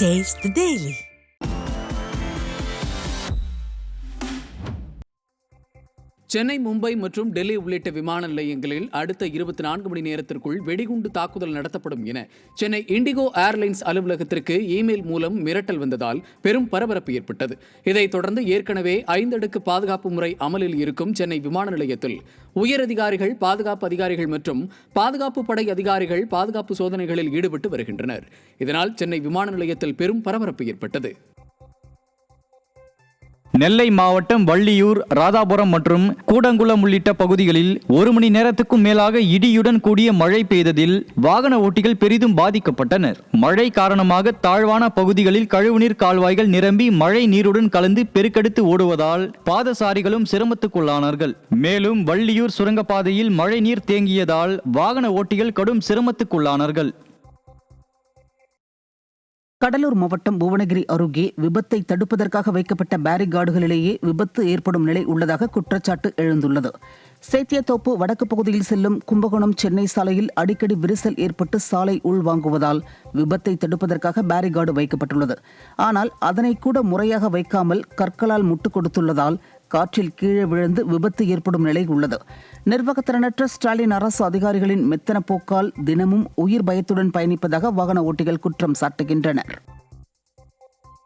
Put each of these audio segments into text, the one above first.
Taste the Daily. Chennai, Mumbai மற்றும் டெல்லி உள்ளிட்ட விமான நிலையங்களில் அடுத்த 24 மணி நேரத்திற்குள் வெடிகுண்டு தாக்குதல் நடத்தப்படும் என சென்னை இண்டிகோ ஏர்லைன்ஸ் அலுவலகத்திற்கு இமெயில் மூலம் மிரட்டல் வந்ததால் பெரும் பரபரப்பு ஏற்பட்டது. இதைத் தொடர்ந்து ஏற்கனவே 5 அடுக்கு பாதுகாப்பு முறை அமலில் இருக்கும் சென்னை விமான நிலையத்தில் உயரதிகாரிகள், பாதுகாப்பு அதிகாரிகள் மற்றும் பாதுகாப்பு படை அதிகாரிகள் பாதுகாப்பு சோதனைகளில் ஈடுபட்டு வருகின்றனர். இதனால் சென்னை விமான நிலையத்தில் பெரும் பரபரப்பு ஏற்பட்டது. நெல்லை மாவட்டம் வள்ளியூர், ராதாபுரம் மற்றும் கூடங்குளம் உள்ளிட்ட பகுதிகளில் 1 மணி நேரத்துக்கும் மேலாக இடியுடன் கூடிய மழை பெய்ததில் வாகன ஓட்டிகள் பெரிதும் பாதிக்கப்பட்டனர். மழை காரணமாக தாழ்வான பகுதிகளில் கழிவுநீர் கால்வாய்கள் நிரம்பி மழை நீருடன் கலந்து பெருக்கெடுத்து ஓடுவதால் பாதசாரிகளும் சிரமத்துக்குள்ளானார்கள். மேலும் வள்ளியூர் சுரங்கப்பாதையில் மழை நீர் தேங்கியதால் வாகன ஓட்டிகள் கடும் சிரமத்துக்குள்ளானார்கள். கடலூர் மாவட்டம் புவனகிரி அருகே விபத்தை தடுப்பதற்காக வைக்கப்பட்ட பேரிகார்டுகளிலேயே விபத்து ஏற்படும் நிலை உள்ளதாக குற்றச்சாட்டு எழுந்துள்ளது. சேத்தியத்தோப்பு வடக்கு பகுதியில் செல்லும் கும்பகோணம் சென்னை சாலையில் அடிக்கடி விரிசல் ஏற்பட்டு சாலை உள்வாங்குவதால் விபத்தை தடுப்பதற்காக பேரிகார்டு வைக்கப்பட்டுள்ளது. ஆனால் அதனை கூட முறையாக வைக்காமல் கற்களால் முட்டுக் கொடுத்துள்ளதால் காற்றில் கீழே விழுந்து விபத்து ஏற்படும் நிலை உள்ளது. நிர்வாகத்திறனற்ற ஸ்டாலின் அரசு அதிகாரிகளின் மெத்தன போக்கால் தினமும் உயிர் பயத்துடன் பயணிப்பதாக வாகன ஓட்டிகள் குற்றம் சாட்டுகின்றனர்.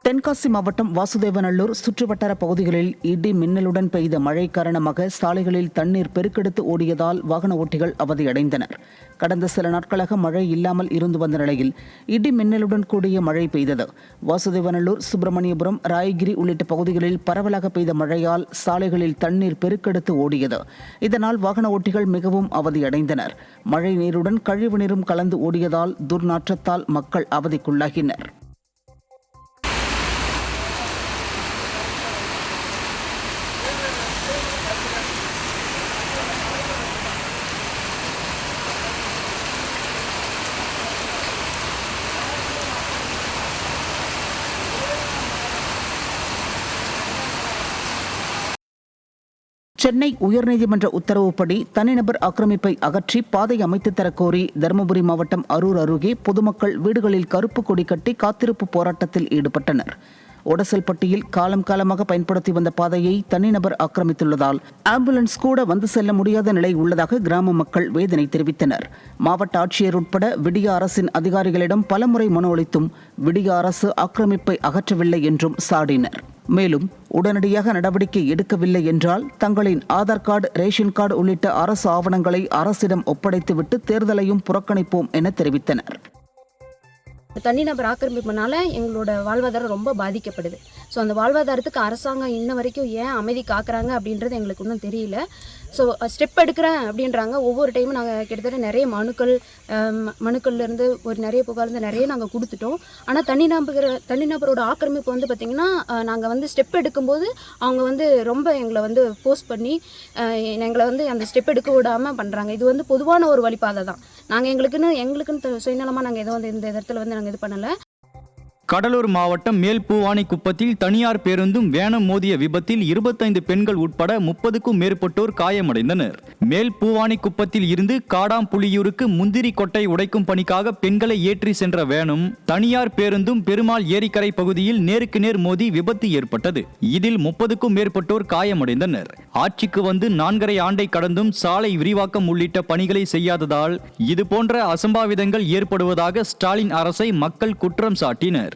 தென்காசி மாவட்டம் வாசுதேவநல்லூர் சுற்றுவட்டார பகுதிகளில் இடி மின்னலுடன் பெய்த மழை காரணமாக சாலைகளில் தண்ணீர் பெருக்கெடுத்து ஓடியதால் வாகன ஓட்டிகள் அவதியடைந்தனர். கடந்த சில நாட்களாக மழை இல்லாமல் இருந்து வந்த நிலையில் இடி மின்னலுடன் கூடிய மழை பெய்தது. வாசுதேவநல்லூர், சுப்பிரமணியபுரம், ராயகிரி உள்ளிட்ட பகுதிகளில் பரவலாக பெய்த மழையால் சாலைகளில் தண்ணீர் பெருக்கெடுத்து ஓடியது. இதனால் வாகன ஓட்டிகள் மிகவும் அவதியடைந்தனர். மழை நீருடன் கழிவு நீரும் கலந்து ஓடியதால் துர்நாற்றத்தால் மக்கள் அவதிக்குள்ளாகினர். சென்னை உயர்நீதிமன்ற உத்தரவுப்படி தனிநபர் ஆக்கிரமிப்பை அகற்றி பாதை அமைத்து தரக்கோரி தருமபுரி மாவட்டம் அரூர் அருகே பொதுமக்கள் வீடுகளில் கருப்பு கொடி கட்டி காத்திருப்பு போராட்டத்தில் ஈடுபட்டனர். ஒடசல்பட்டியில் காலம் காலமாக பயன்படுத்தி வந்த பாதையை தனிநபர் ஆக்கிரமித்துள்ளதால் ஆம்புலன்ஸ் கூட வந்து செல்ல முடியாத நிலை உள்ளதாக கிராம மக்கள் வேதனை தெரிவித்தனர். மாவட்ட ஆட்சியர் உட்பட விடிய அரசின் அதிகாரிகளிடம் பலமுறை மனு அளித்தும் விடிய அரசு ஆக்கிரமிப்பை அகற்றவில்லை என்றும் சாடினர். மேலும் உடனடியாக நடவடிக்கை எடுக்கவில்லை என்றால் தங்களின் ஆதார் கார்டு, ரேஷன் கார்டு உள்ளிட்ட அரசு ஆவணங்களை அரசிடம் ஒப்படைத்துவிட்டு தேர்தலையும் புறக்கணிப்போம் என தெரிவித்தனர். தனிநபர் ஆக்கிரமிப்புனால எங்களோட வாழ்வாதாரம் ரொம்ப பாதிக்கப்படுது. ஸோ அந்த வாழ்வாதாரத்துக்கு அரசாங்கம் இன்ன வரைக்கும் ஏன் அமைதி காக்குறாங்க அப்படின்றது எங்களுக்கு இன்னும் தெரியல. ஸோ ஸ்டெப் எடுக்கிறேன் அப்படின்றாங்க. ஒவ்வொரு டைமும் நாங்கள் கிட்டத்தட்ட நிறைய மனுக்கள்லேருந்து ஒரு நிறைய புகார்லேருந்து நிறைய நாங்கள் கொடுத்துட்டோம். ஆனால் தனிநபரோட ஆக்கிரமிப்பு வந்து பார்த்திங்கன்னா நாங்கள் வந்து ஸ்டெப் எடுக்கும்போது அவங்க வந்து ரொம்ப எங்களை போஸ்ட் பண்ணி எங்களை அந்த ஸ்டெப் எடுக்க விடாமல் பண்ணுறாங்க. இது பொதுவான ஒரு வழிபாதை தான். நாங்கள் எங்களுக்குன்னு சுயநலமாக நாங்கள் எதுவும் இந்த இடத்துல நாங்கள் இது பண்ணலை. கடலூர் மாவட்டம் மேல்பூவானி குப்பத்தில் தனியார் பேருந்தும் வேனும் மோதிய விபத்தில் 25 பெண்கள் உட்பட 30க்கும் மேற்பட்டோர் காயமடைந்தனர். மேல்பூவானி குப்பத்தில் இருந்து காடாம்புலியூருக்கு முந்திரி கொட்டை உடைக்கும் பணிக்காக பெண்களை ஏற்றி சென்ற வேனும் தனியார் பேருந்தும் பெருமாள் ஏரிக்கரை பகுதியில் நேருக்கு நேர் மோதி விபத்து ஏற்பட்டது. இதில் 30க்கும் மேற்பட்டோர் காயமடைந்தனர். ஆட்சிக்கு வந்து 4.5 ஆண்டை கடந்தும் சாலை விரிவாக்கம் உள்ளிட்ட பணிகளை செய்யாததால் இதுபோன்ற அசம்பாவிதங்கள் ஏற்படுவதாக ஸ்டாலின் அரசை மக்கள் குற்றம் சாட்டினர்.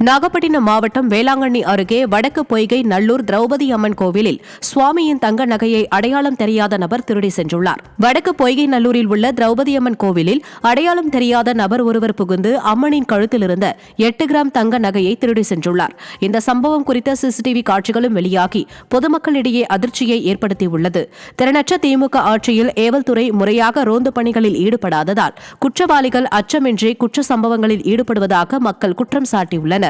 நாகப்பட்டினம் மாவட்டம் வேளாங்கண்ணி அருகே வடக்கு பொய்கை நல்லூர் திரௌபதி அம்மன் கோவிலில் சுவாமியின் தங்க நகையை அடையாளம் தெரியாத நபர் திருடி சென்றுள்ளார். வடக்கு பொய்கை நல்லூரில் உள்ள திரௌபதி அம்மன் கோவிலில் அடையாளம் தெரியாத நபர் ஒருவர் புகுந்து அம்மனின் கழுத்தில் இருந்த 8 கிராம் தங்க நகையை திருடி சென்றுள்ளார். இந்த சம்பவம் குறித்த சிசிடிவி காட்சிகளும் வெளியாகி பொதுமக்களிடையே அதிர்ச்சியை ஏற்படுத்தியுள்ளது. திறனற்ற திமுக ஆட்சியில் ஏவல்துறை முறையாக ரோந்து பணிகளில் ஈடுபடாததால் குற்றவாளிகள் அச்சமின்றி குற்ற சம்பவங்களில் ஈடுபடுவதாக மக்கள் குற்றம் சாட்டியுள்ளனர்.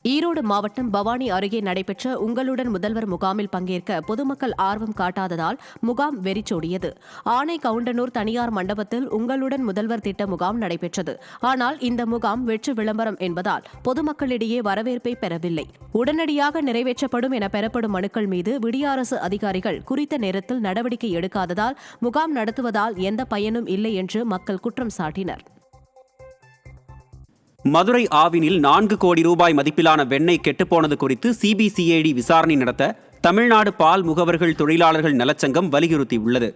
ஈரோடு மாவட்டம் பவானி அருகே நடைபெற்ற உங்களுடன் முதல்வர் முகாமில் பங்கேற்க பொதுமக்கள் ஆர்வம் காட்டாததால் முகாம் வெறிச்சோடியது. ஆனை கவுண்டனூர் தனியார் மண்டபத்தில் உங்களுடன் முதல்வர் திட்ட முகாம் நடைபெற்றது. ஆனால் இந்த முகாம் வெற்று விளம்பரம் என்பதால் பொதுமக்களிடையே வரவேற்பை பெறவில்லை. உடனடியாக நிறைவேற்றப்படும் என பெறப்படும் மனுக்கள் மீது விடிய அரசு அதிகாரிகள் குறித்த நேரத்தில் நடவடிக்கை எடுக்காததால் முகாம் நடத்துவதால் எந்த பயனும் இல்லை என்று மக்கள் குற்றம் சாட்டினர். மதுரை ஆவினில் 4 கோடி ரூபாய் மதிப்பிலான வெண்ணெய் கெட்டுப்போனது குறித்து சிபிசிஐடி விசாரணை நடத்த தமிழ்நாடு பால் முகவர்கள் தொழிலாளர்கள் நலச்சங்கம் வலியுறுத்தியுள்ளது.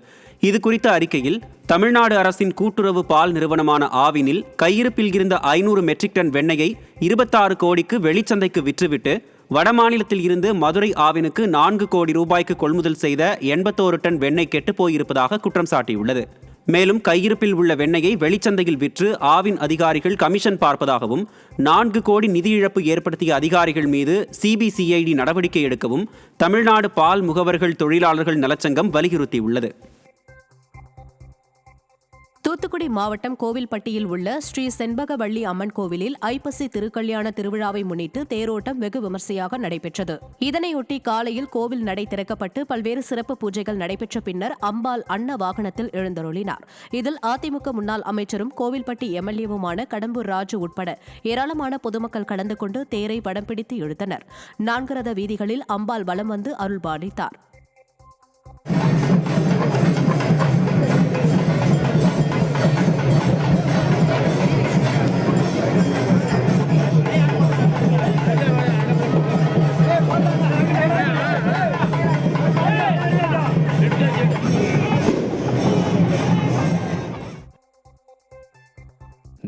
இதுகுறித்த அறிக்கையில் தமிழ்நாடு அரசின் கூட்டுறவு பால் நிறுவனமான ஆவினில் கையிருப்பில் இருந்த 500 மெட்ரிக் டன் வெண்ணெயை 26 கோடிக்கு வெளிச்சந்தைக்கு விற்றுவிட்டு வடமாநிலத்தில் இருந்து மதுரை ஆவினுக்கு 4 கோடி ரூபாய்க்கு கொள்முதல் செய்த 81 டன் வெண்ணெய் கெட்டுப்போயிருப்பதாக குற்றம் சாட்டியுள்ளது. மேலும் கையிருப்பில் உள்ள வெண்ணெயை வெளிச்சந்தையில் விற்று ஆவின் அதிகாரிகள் கமிஷன் பார்ப்பதாகவும் 4 கோடி நிதி இழப்பு ஏற்படுத்திய அதிகாரிகள் மீது சிபிசிஐடி நடவடிக்கை எடுக்கவும் தமிழ்நாடு பால் முகவர்கள் தொழிலாளர்கள் நலச்சங்கம் வலியுறுத்தியுள்ளது. தூத்துக்குடி மாவட்டம் கோவில்பட்டியில் உள்ள ஸ்ரீ செண்பகவள்ளி அம்மன் கோவிலில் ஐப்பசி திருக்கல்யாண திருவிழாவை முன்னிட்டு தேரோட்டம் வெகு விமர்சையாக நடைபெற்றது. இதனையொட்டி காலையில் கோவில் நடை திறக்கப்பட்டு பல்வேறு சிறப்பு பூஜைகள் நடைபெற்ற பின்னர் அம்பாள் அன்ன வாகனத்தில் எழுந்தருளினார். இதில் அதிமுக முன்னாள் அமைச்சரும் கோவில்பட்டி எம்எல்ஏவுமான கடம்பூர் ராஜு உட்பட ஏராளமான பொதுமக்கள் கலந்து கொண்டு தேரை வடம் பிடித்து இழுத்தனர். 4 ரத வீதிகளில் அம்பாள் வலம் வந்து அருள்பாலித்தார்.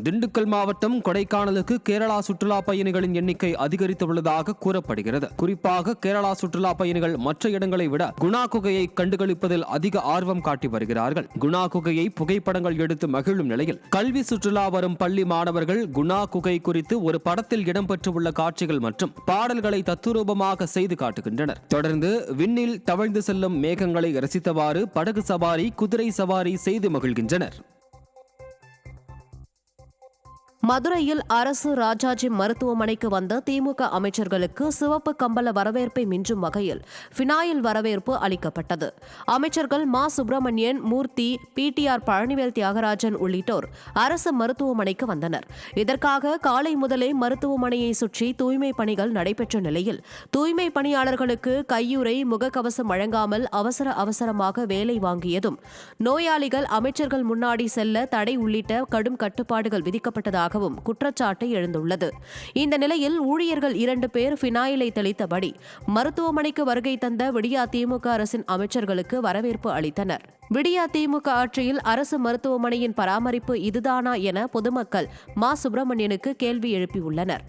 திண்டுக்கல் மாவட்டம் கொடைக்கானலுக்கு கேரளா சுற்றுலா பயணிகளின் எண்ணிக்கை அதிகரித்துள்ளதாக கூறப்படுகிறது. குறிப்பாக கேரளா சுற்றுலா பயணிகள் மற்ற இடங்களை விட குணா குகையை கண்டுகளிப்பதில் அதிக ஆர்வம் காட்டி வருகிறார்கள். குணா குகையை புகைப்படங்கள் எடுத்து மகிழும் நிலையில் கல்வி சுற்றுலா வரும் பள்ளி மாணவர்கள் குணா குகை குறித்து ஒரு படத்தில் இடம்பெற்றுள்ள காட்சிகள் மற்றும் பாடல்களை தத்துரூபமாக செய்து காட்டுகின்றனர். தொடர்ந்து விண்ணில் தவழ்ந்து செல்லும் மேகங்களை ரசித்தவாறு படகு சவாரி, குதிரை சவாரி செய்து மகிழ்கின்றனர். மதுரையில் அரசு ராஜாஜி மருத்துவமனைக்கு வந்த திமுக அமைச்சர்களுக்கு சிவப்பு கம்பள வரவேற்பை மிஞ்சும் வகையில் பினாயில் வரவேற்பு அளிக்கப்பட்டது. அமைச்சர்கள் மா சுப்பிரமணியன், மூர்த்தி, பிடிஆர் பழனிவேல் தியாகராஜன் உள்ளிட்டோர் அரசு மருத்துவமனைக்கு வந்தனர். இதற்காக காலை முதலே மருத்துவமனையை சுற்றி தூய்மை பணிகள் நடைபெற்ற நிலையில் தூய்மை பணியாளர்களுக்கு கையுறை, முகக்கவசம் வழங்காமல் அவசரமாக வேலை வாங்கியதும் நோயாளிகள் அமைச்சர்கள் முன்னாடி செல்ல தடை உள்ளிட்ட கடும் கட்டுப்பாடுகள் விதிக்கப்பட்டதாக குற்றச்சாட்டு எழுந்துள்ளது. இந்த நிலையில் ஊழியர்கள் 2 பேர் பினாயிலை தெளித்தபடி மருத்துவமனைக்கு வருகை தந்த விடியா திமுக அரசின் அமைச்சர்களுக்கு வரவேற்பு அளித்தனர். விடியா திமுக ஆட்சியில் அரசு மருத்துவமனையின் பராமரிப்பு இதுதானா என பொதுமக்கள் மா சுப்பிரமணியனுக்கு கேள்வி எழுப்பியுள்ளனர்.